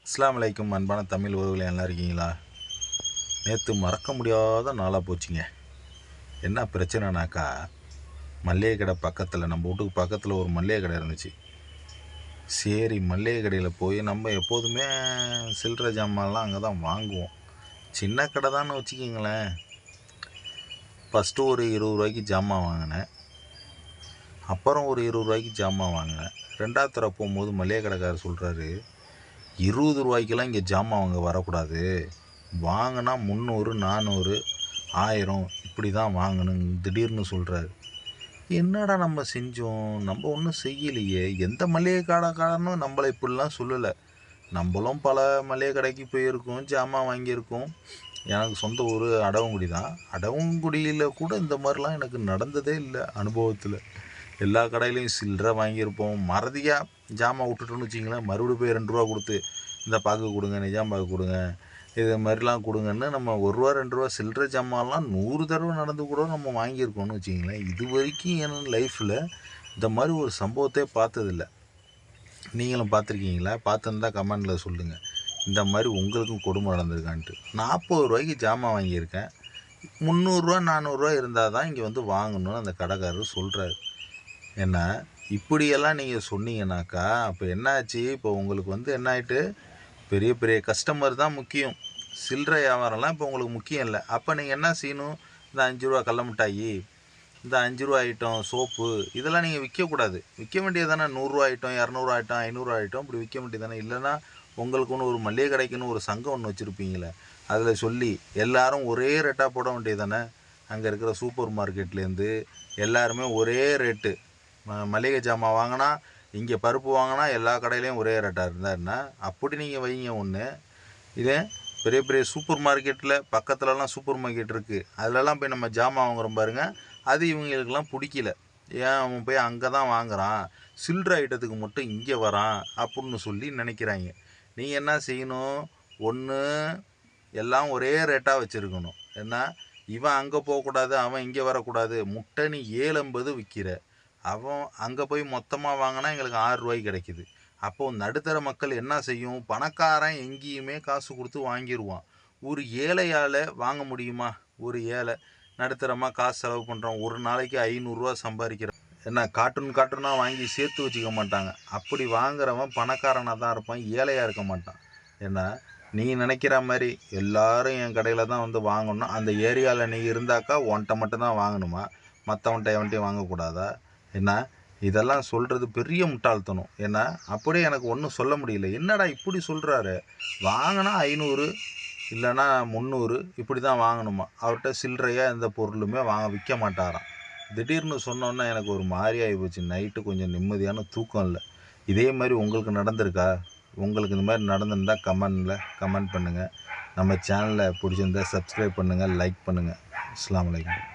அஸ்ஸலாமு அலைக்கும் அன்பான தமிழ் உறவுகளே, நல்லா இருக்கீங்களா? நேற்று மறக்க முடியாத நாளாக போச்சுங்க. என்ன பிரச்சனைனாக்கா, மல்லிகை கடை பக்கத்தில், நம்ம வீட்டுக்கு பக்கத்தில் ஒரு மல்லிகை கடை இருந்துச்சு. சரி, மல்லிகை கடையில் போய் நம்ம எப்போதுமே சில்லறை ஜாமான்லாம் அங்கே தான் வாங்குவோம். சின்ன கடை தான்னு வச்சுக்கிங்களேன். ஃபஸ்ட்டு ஒரு 20 ரூபாய்க்கு ஜாமான் வாங்கினேன். அப்புறம் ஒரு 20 ரூபாய்க்கு ஜாமான் வாங்கினேன். ரெண்டாவது தடவை போகும்போது மல்லிகை கடைக்காரர் சொல்கிறாரு, 20 ரூபாய்க்கெல்லாம் இங்கே ஜாமான் வாங்க வரக்கூடாது, வாங்கினா 300, 400, 1000 இப்படி தான் வாங்கணும் திடீர்னு சொல்கிறாரு. என்னடா நம்ம செஞ்சோம்? நம்ம ஒன்றும் செய்யலையே. எந்த மளிகை கடைக்காரனும் நம்மளை இப்படிலாம் சொல்லலை. நம்மளும் பல மளிகை கடைக்கு போயிருக்கோம், ஜாமான் வாங்கியிருக்கோம். எனக்கு சொந்த ஊர் அடவங்குடி தான். அடவங்குடியில் கூட இந்த மாதிரிலாம் எனக்கு நடந்ததே இல்லை அனுபவத்தில். எல்லா கடையிலையும் சில்லறை வாங்கியிருப்போம். மறதியாக ஜாமான் விட்டுட்டோன்னு வச்சிங்களேன், மறுபடியும் போய் 2 ரூபா கொடுத்து இந்த பாக்கு கொடுங்க, நிஜாம் பாக்கு கொடுங்க, இது மாதிரிலாம் கொடுங்கன்னு நம்ம 1 ரூபா 2 ரூபா சில்லறை ஜாமான்லாம் 100 தடவை நடந்து கூட நம்ம வாங்கியிருக்கோம்னு வச்சிங்களேன். இது வரைக்கும் என் லைஃப்பில் இந்த மாதிரி ஒரு சம்பவத்தை பார்த்ததில்லை. நீங்களும் பார்த்துருக்கீங்களா? பார்த்துருந்தா கமெண்டில் சொல்லுங்கள். இந்த மாதிரி உங்களுக்கும் கொடுமை நடந்திருக்கான்ட்டு. 40 ரூபாய்க்கு ஜாமான் வாங்கியிருக்கேன். 300 400 இருந்தால் தான் இங்கே வந்து வாங்கணும்னு அந்த கடைக்காரர் சொல்கிறாரு. ஏன்னா இப்படியெல்லாம் நீங்கள் சொன்னீங்கன்னாக்கா அப்போ என்னாச்சு? இப்போ உங்களுக்கு வந்து என்ன ஆகிட்டு, பெரிய பெரிய கஸ்டமர் தான் முக்கியம், சில்லறை வியாபாரம்லாம் இப்போ உங்களுக்கு முக்கியம் இல்லை. அப்போ நீங்கள் என்ன செய்யணும்? இந்த 5 ரூபா கடல மிட்டாயி, இந்த 5 ரூபா ஐட்டம், சோப்பு, இதெல்லாம் நீங்கள் விற்கக்கூடாது. விற்க வேண்டியது தானே. 100 ஐட்டம், 200 ஐட்டம், 500 ஐட்டம் இப்படி விற்க வேண்டியது தானே. இல்லைன்னா உங்களுக்குன்னு ஒரு மளிகை கடைக்குன்னு ஒரு சங்கம் ஒன்று வச்சுருப்பீங்களே, அதில் சொல்லி எல்லோரும் ஒரே ரேட்டாக போட வேண்டியது தானே. அங்கே இருக்கிற சூப்பர் மார்க்கெட்லேருந்து எல்லாருமே ஒரே ரேட்டு. மளிகை ஜாமான் வாங்கினா, இங்கே பருப்பு வாங்கினா எல்லா கடையிலையும் ஒரே ரேட்டாக இருந்தாருன்னா அப்படி நீங்கள் வைங்க ஒன்று. இதே பெரிய பெரிய சூப்பர் மார்க்கெட்டில் பக்கத்துலலாம் சூப்பர் மார்க்கெட் இருக்குது, அதிலலாம் போய் நம்ம ஜாமான் வாங்குகிறோம் பாருங்கள், அது இவங்களுக்கெல்லாம் பிடிக்கல. ஏன் அவன் போய் அங்கே தான் வாங்குகிறான், சில்லறை ஐட்டத்துக்கு மட்டும் இங்கே வரான் அப்படின்னு சொல்லி நினைக்கிறாங்க. நீங்கள் என்ன செய்யணும்? ஒன்று எல்லாம் ஒரே ரேட்டாக வச்சுருக்கணும். ஏன்னா இவன் அங்கே போகக்கூடாது, அவன் இங்கே வரக்கூடாது. முட்டை நீ 7.50 விற்கிற, அவன் அங்கே போய் மொத்தமாக வாங்கினா எங்களுக்கு 6 ரூபாய்க்கு கிடைக்கிது. அப்போது நடுத்தர மக்கள் என்ன செய்யும்? பணக்காரன் எங்கேயுமே காசு கொடுத்து வாங்கிடுவான். ஒரு ஏழையால் வாங்க முடியுமா? ஒரு ஏழை நடுத்தரமாக காசு செலவு பண்ணுறான், ஒரு நாளைக்கு 500 சம்பாதிக்கிறான். என்ன கார்ட்டூனாக வாங்கி சேர்த்து வச்சுக்க மாட்டாங்க. அப்படி வாங்குறவன் பணக்காரனாக தான் இருப்பான், ஏழையாக இருக்க மாட்டான். ஏன்னா நீ நினைக்கிற மாதிரி எல்லோரும் என் கடையில் தான் வந்து வாங்கணும், அந்த ஏரியாவில் நீ இருந்தாக்கா உன்கிட்ட மட்டும்தான் வாங்கணுமா, மற்றவன்கிட்ட எவன்ட்டையும் வாங்கக்கூடாதா? என்ன இதெல்லாம் சொல்கிறது பெரிய முட்டாள்தனம். ஏன்னா அப்படியே எனக்கு ஒன்றும் சொல்ல முடியல. என்னடா இப்படி சொல்கிறாரு? வாங்கினா 500 இல்லைன்னா 300 இப்படி தான் வாங்கணுமா, அவர்கிட்ட சில்லறையாக எந்த பொருளுமே விற்க மாட்டாராம். திடீர்னு சொன்னோன்னே எனக்கு ஒரு மாதிரி ஆகி போச்சு. நைட்டு கொஞ்சம் நிம்மதியான தூக்கம் இல்லை. இதே மாதிரி உங்களுக்கு நடந்திருக்கா? உங்களுக்கு இந்த மாதிரி நடந்திருந்தால் கமெண்ட் பண்ணுங்கள். நம்ம சேனலை பிடிச்சிருந்தா சப்ஸ்கிரைப் பண்ணுங்கள், லைக் பண்ணுங்கள். அஸ்ஸலாமு அலைக்கும்.